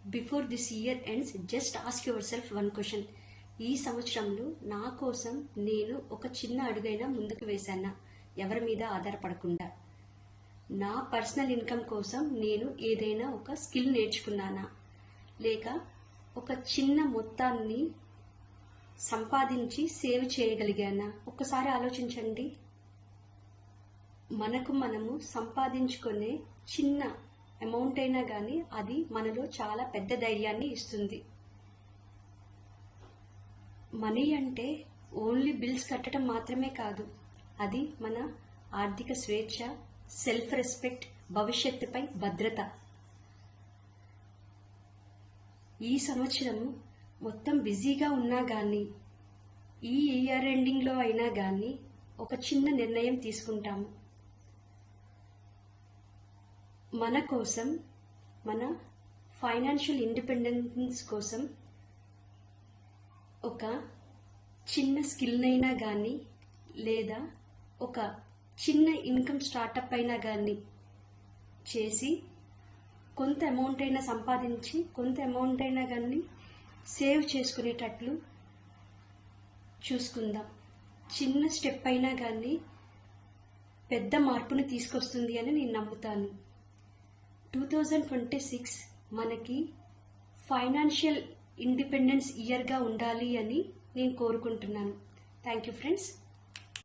Before this year ends just ask your self one question. ఈ సంవత్సరంలో నా కోసం నేను ఒక చిన్న అడుగైనా ముందుకు వేశానా? ఎవరి మీద ఆధారపడకుండా. నా పర్సనల్ ఇన్కమ్ కోసం నేను ఏదైనా ఒక స్కిల్ నేర్చుకున్నానా? లేక ఒక చిన్న మొత్తాన్ని సంపాదించి సేవ్ చేయగలిగానా? ఒక్కసారి ఆలోచించండి. మనకు మనము సంపాదించుకునే చిన్న అమౌంట్ అయినా కానీ అది మనలో చాలా పెద్ద ధైర్యాన్ని ఇస్తుంది. మనీ అంటే ఓన్లీ బిల్స్ కట్టడం మాత్రమే కాదు, అది మన ఆర్థిక స్వేచ్ఛ, సెల్ఫ్ రెస్పెక్ట్, భవిష్యత్తుపై భద్రత. ఈ సంవత్సరం మొత్తం బిజీగా ఉన్నా కానీ ఈ ఇయర్ ఎండింగ్లో అయినా కానీ ఒక చిన్న నిర్ణయం తీసుకుంటాము. మన కోసం, మన ఫైనాన్షియల్ ఇండిపెండెన్స్ కోసం ఒక చిన్న స్కిల్నైనా కానీ లేదా ఒక చిన్న ఇన్కమ్ స్టార్టప్ అయినా కానీ చేసి కొంత అమౌంట్ అయినా సంపాదించి కొంత అమౌంట్ అయినా కానీ సేవ్ చేసుకునేటట్లు చూసుకుందాం. చిన్న స్టెప్ అయినా కానీ పెద్ద మార్పుని తీసుకొస్తుంది అని నేను నమ్ముతాను. 2026 మనకి ఫైనాన్షియల్ ఇండిపెండెన్స్ ఇయర్గా ఉండాలి అని నేను కోరుకుంటున్నాను. Thank you friends.